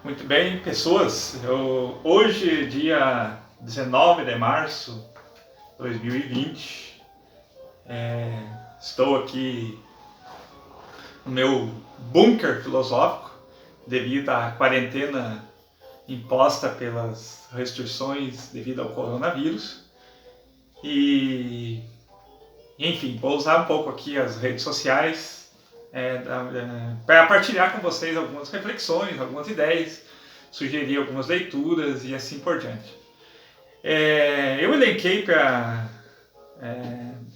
Muito bem, pessoas. Hoje, dia 19 de março de 2020, estou aqui no meu bunker filosófico devido à quarentena imposta pelas restrições devido ao coronavírus. E, enfim, vou usar um pouco aqui as redes sociais para partilhar com vocês algumas reflexões, algumas ideias, sugerir algumas leituras e assim por diante. Eu elenquei para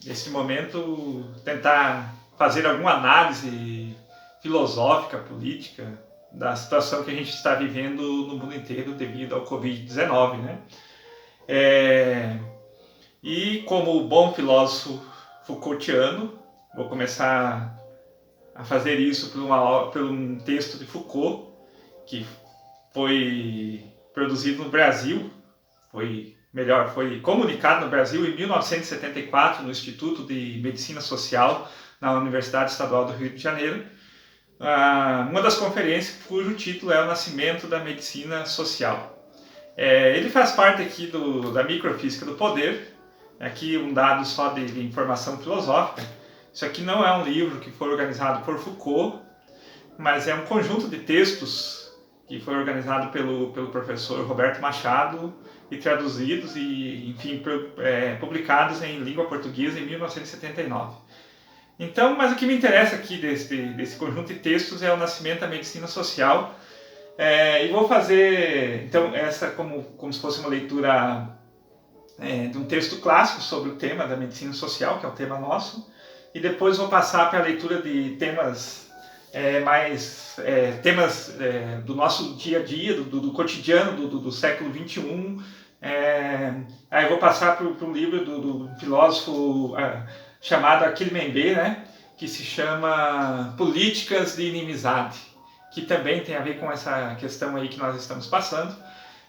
esse momento tentar fazer alguma análise filosófica, política da situação que a gente está vivendo no mundo inteiro devido ao Covid-19, né? E como bom filósofo Foucaultiano, vou começar a fazer isso por um texto de Foucault, que foi produzido no Brasil, foi comunicado no Brasil em 1974 no Instituto de Medicina Social na Universidade Estadual do Rio de Janeiro, uma das conferências cujo título é O Nascimento da Medicina Social. Ele faz parte aqui da microfísica do poder, aqui um dado só de informação filosófica. Isso aqui não é um livro que foi organizado por Foucault, mas é um conjunto de textos que foi organizado pelo professor Roberto Machado e traduzidos e, enfim, publicados em língua portuguesa em 1979. Então, mas o que me interessa aqui desse conjunto de textos é o nascimento da medicina social. E vou fazer, então, essa como se fosse uma leitura de um texto clássico sobre o tema da medicina social, que é o tema nosso, e depois vou passar para a leitura de temas temas do nosso dia a dia, do cotidiano do século XXI. Aí eu vou passar para um livro do filósofo chamado Achille Mbembe, né, que se chama Políticas de Inimizade, que também tem a ver com essa questão aí que nós estamos passando.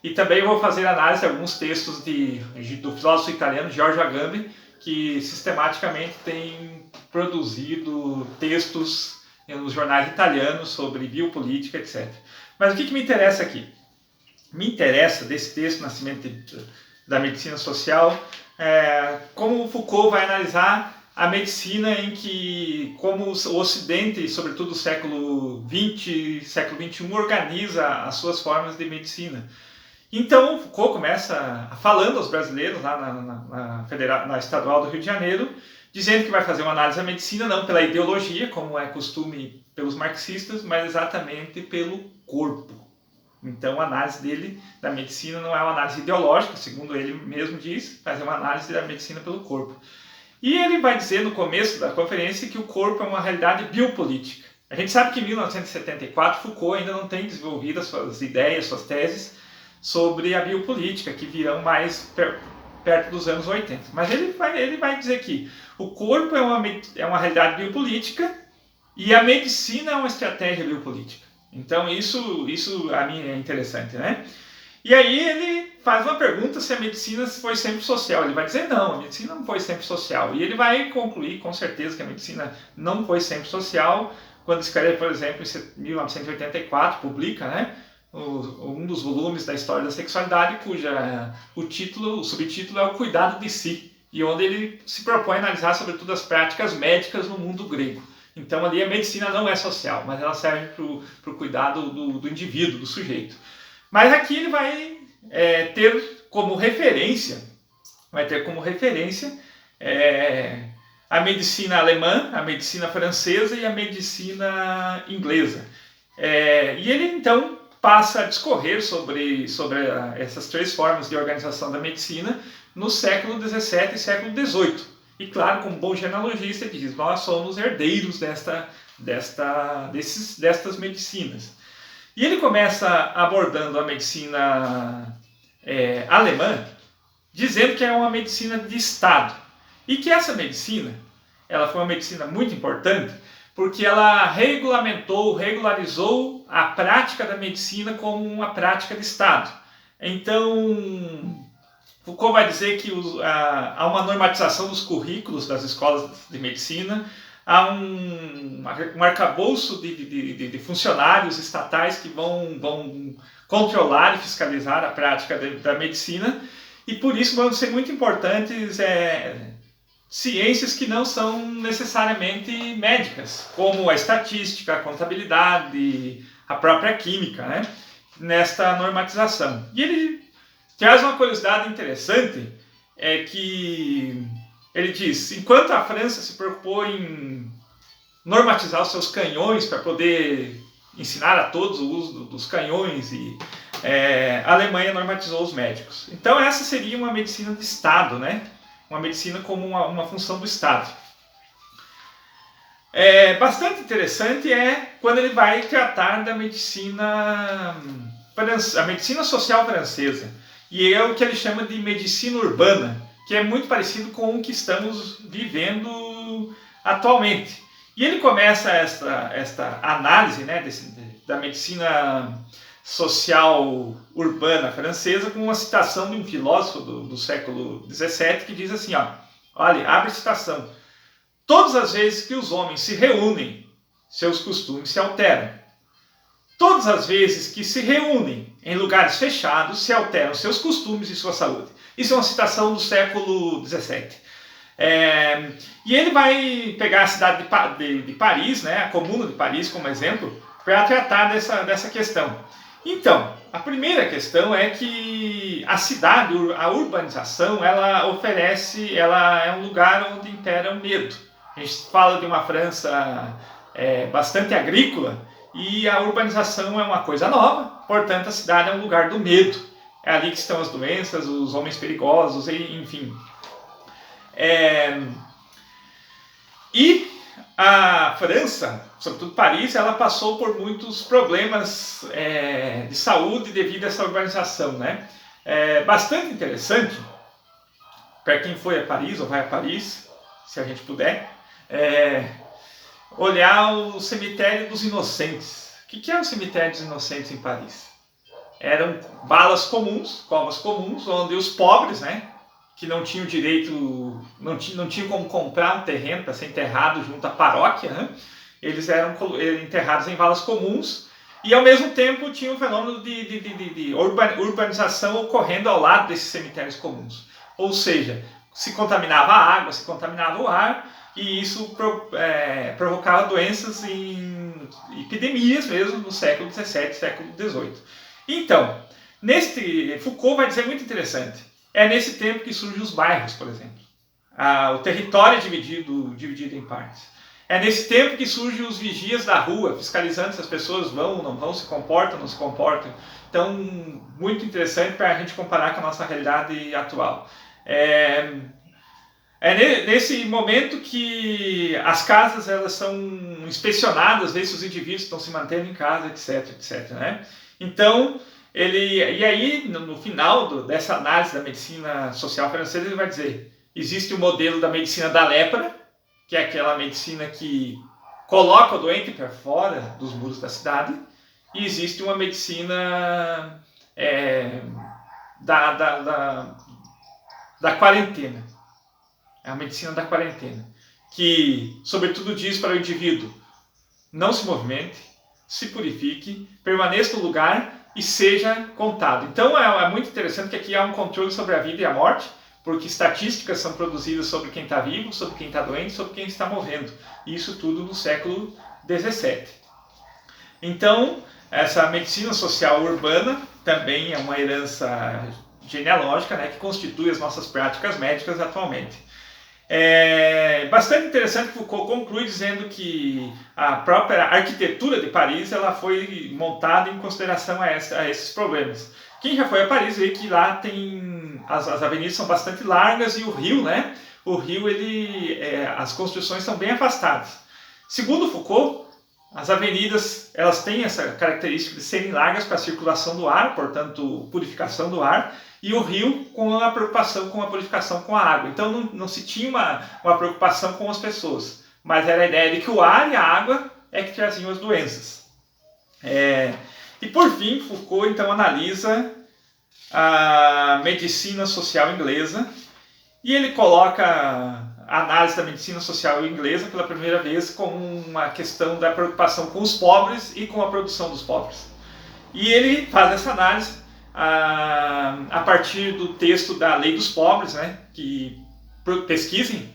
E também vou fazer análise de alguns textos do filósofo italiano Giorgio Agamben, que sistematicamente tem produzido textos nos jornais italianos sobre biopolítica, etc. Mas o que me interessa aqui? Me interessa desse texto, Nascimento da Medicina Social, como Foucault vai analisar a medicina como o Ocidente, sobretudo o século XX, século XXI, organiza as suas formas de medicina. Então, Foucault começa falando aos brasileiros lá na Estadual do Rio de Janeiro, dizendo que vai fazer uma análise da medicina não pela ideologia, como é costume pelos marxistas, mas exatamente pelo corpo. Então, a análise dele da medicina não é uma análise ideológica, segundo ele mesmo diz, mas é uma análise da medicina pelo corpo. E ele vai dizer no começo da conferência que o corpo é uma realidade biopolítica. A gente sabe que em 1974 Foucault ainda não tem desenvolvido as suas ideias, suas teses sobre a biopolítica, que virão mais perto dos anos 80. Mas ele vai dizer que o corpo é uma realidade biopolítica e a medicina é uma estratégia biopolítica. Então isso a mim é interessante, né? E aí ele faz uma pergunta se a medicina foi sempre social. Ele vai dizer não, a medicina não foi sempre social. E ele vai concluir com certeza que a medicina não foi sempre social, quando escreve, por exemplo, em 1984, publica, né, um dos volumes da História da Sexualidade, o subtítulo é O Cuidado de Si, e onde ele se propõe a analisar sobretudo as práticas médicas no mundo grego. Então ali a medicina não é social, mas ela serve para o cuidado do indivíduo, do sujeito. Mas aqui ele vai ter como referência a medicina alemã, a medicina francesa e a medicina inglesa. E ele então passa a discorrer sobre essas três formas de organização da medicina no século XVII e século XVIII. E claro, como bom genealogista, ele diz, nós somos herdeiros destas medicinas. E ele começa abordando a medicina alemã, dizendo que é uma medicina de Estado. E que essa medicina, ela foi uma medicina muito importante, porque ela regularizou a prática da medicina como uma prática de Estado. Então, Foucault vai dizer que há uma normatização dos currículos das escolas de medicina, há um arcabouço de funcionários estatais que vão controlar e fiscalizar a prática da medicina, e por isso vão ser muito importantes ciências que não são necessariamente médicas, como a estatística, a contabilidade, a própria química, né, nesta normatização. E ele traz uma curiosidade interessante, é que ele diz, enquanto a França se preocupou em normatizar os seus canhões para poder ensinar a todos o uso dos canhões, e a Alemanha normatizou os médicos. Então essa seria uma medicina de Estado, né? Uma medicina como uma função do Estado. Bastante interessante quando ele vai tratar da medicina, a medicina social francesa, e é o que ele chama de medicina urbana, que é muito parecido com o que estamos vivendo atualmente. E ele começa esta análise, né, da medicina social urbana francesa com uma citação de um filósofo do século XVII que diz assim, olha, abre citação, todas as vezes que os homens se reúnem, seus costumes se alteram. Todas as vezes que se reúnem em lugares fechados, se alteram seus costumes e sua saúde. Isso é uma citação do século XVII. E ele vai pegar a cidade de Paris, né, a Comuna de Paris como exemplo, para tratar dessa questão. Então, a primeira questão é que a cidade, a urbanização, ela é um lugar onde impera o medo. A gente fala de uma França bastante agrícola, e a urbanização é uma coisa nova, portanto a cidade é um lugar do medo. É ali que estão as doenças, os homens perigosos, enfim. E a França, sobretudo Paris, ela passou por muitos problemas de saúde devido a essa urbanização, né? Bastante interessante, para quem foi a Paris ou vai a Paris, se a gente puder, olhar o cemitério dos inocentes. O que é o cemitério dos inocentes em Paris? Eram valas comuns, covas comuns, onde os pobres, né, que não tinham direito, não tinham como comprar um terreno para ser enterrado junto à paróquia, né, eles eram enterrados em valas comuns, e ao mesmo tempo tinha um fenômeno de urbanização ocorrendo ao lado desses cemitérios comuns. Ou seja, se contaminava a água, se contaminava o ar, e isso provocava doenças em epidemias mesmo no século XVII, século XVIII. Então, Foucault vai dizer muito interessante, é nesse tempo que surgem os bairros, por exemplo. O território é dividido em partes. É nesse tempo que surgem os vigias da rua, fiscalizando se as pessoas vão ou não vão, se comportam ou não se comportam. Então, muito interessante para a gente comparar com a nossa realidade atual. Nesse momento que as casas elas são inspecionadas, ver se os indivíduos estão se mantendo em casa, etc, né? Então, e aí, no final dessa análise da medicina social francesa, ele vai dizer, existe o modelo da medicina da lepra, que é aquela medicina que coloca o doente para fora dos muros da cidade, e existe uma medicina da quarentena. É a medicina da quarentena, que, sobretudo, diz para o indivíduo, não se movimente, se purifique, permaneça no lugar e seja contado. Então, é muito interessante que aqui há um controle sobre a vida e a morte, porque estatísticas são produzidas sobre quem está vivo, sobre quem está doente, sobre quem está morrendo. Isso tudo no século XVII. Então, essa medicina social urbana também é uma herança genealógica, né, que constitui as nossas práticas médicas atualmente. Bastante interessante que Foucault conclui dizendo que a própria arquitetura de Paris ela foi montada em consideração a esses problemas. Quem já foi a Paris vê que lá tem as avenidas são bastante largas e o rio, né? O rio as construções são bem afastadas. Segundo Foucault, as avenidas elas têm essa característica de serem largas para a circulação do ar, portanto purificação do ar. E o rio com a preocupação com a purificação com a água. Então não se tinha uma preocupação com as pessoas, mas era a ideia de que o ar e a água é que traziam as doenças. E por fim, Foucault então analisa a medicina social inglesa e ele coloca a análise da medicina social inglesa pela primeira vez com uma questão da preocupação com os pobres e com a produção dos pobres. E ele faz essa análise a partir do texto da Lei dos Pobres, né, que pesquisem,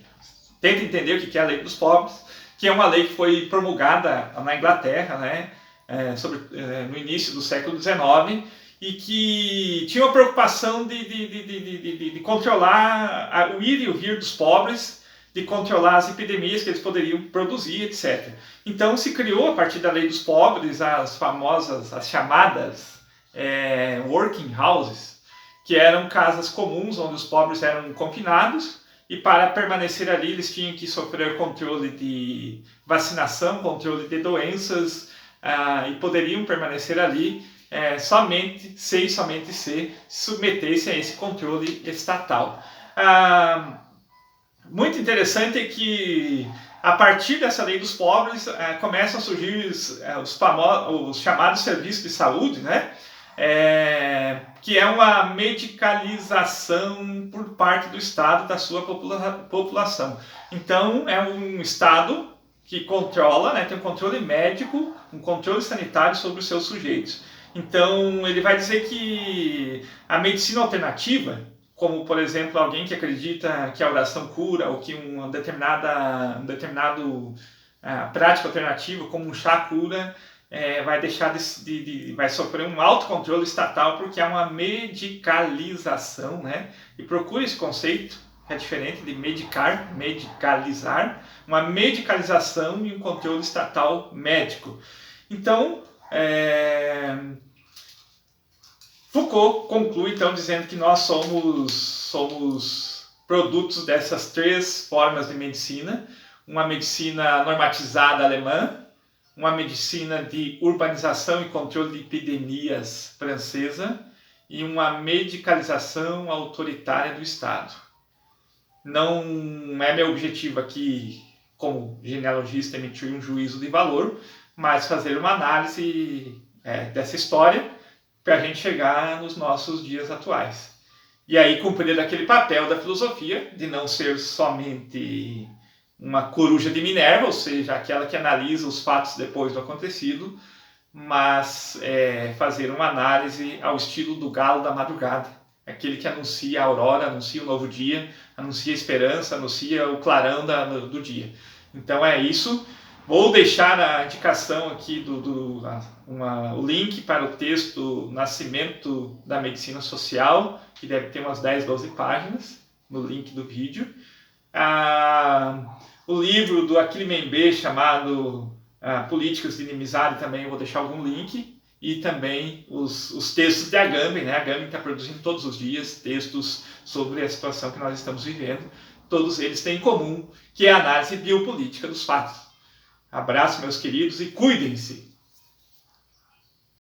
tentem entender o que é a Lei dos Pobres, que é uma lei que foi promulgada na Inglaterra, né, no início do século XIX, e que tinha a preocupação de controlar o ir e o vir dos pobres, de controlar as epidemias que eles poderiam produzir, etc. Então se criou, a partir da Lei dos Pobres, as chamadas working houses, que eram casas comuns onde os pobres eram confinados, e para permanecer ali eles tinham que sofrer controle de vacinação, controle de doenças, e poderiam permanecer ali somente se submetessem a esse controle estatal. Muito interessante é que, a partir dessa Lei dos Pobres, começam a surgir os chamados serviços de saúde, né? Que é uma medicalização por parte do Estado da sua população. Então, é um Estado que controla, né, tem um controle médico, um controle sanitário sobre os seus sujeitos. Então, ele vai dizer que a medicina alternativa, como, por exemplo, alguém que acredita que a oração cura, ou que uma determinada prática alternativa, como um chá cura, vai deixar vai sofrer um autocontrole estatal, porque é uma medicalização, né? E procure esse conceito, que é diferente de medicalizar, uma medicalização e um controle estatal médico. Então, Foucault conclui, então, dizendo que nós somos produtos dessas três formas de medicina: uma medicina normatizada alemã, uma medicina de urbanização e controle de epidemias francesa e uma medicalização autoritária do Estado. Não é meu objetivo aqui, como genealogista, emitir um juízo de valor, mas fazer uma análise dessa história para a gente chegar nos nossos dias atuais. E aí cumprir aquele papel da filosofia de não ser somente uma coruja de Minerva, ou seja, aquela que analisa os fatos depois do acontecido, mas fazer uma análise ao estilo do galo da madrugada, aquele que anuncia a aurora, anuncia o novo dia, anuncia a esperança, anuncia o clarão do dia. Então é isso. Vou deixar a indicação aqui o link para o texto Nascimento da Medicina Social, que deve ter umas 10, 12 páginas, no link do vídeo. O livro do Achille Mbembe, chamado Políticas de Inimizade, também eu vou deixar algum link. E também os textos de Agamben, né? Agamben está produzindo todos os dias textos sobre a situação que nós estamos vivendo. Todos eles têm em comum, que é a análise biopolítica dos fatos. Abraço, meus queridos, e cuidem-se!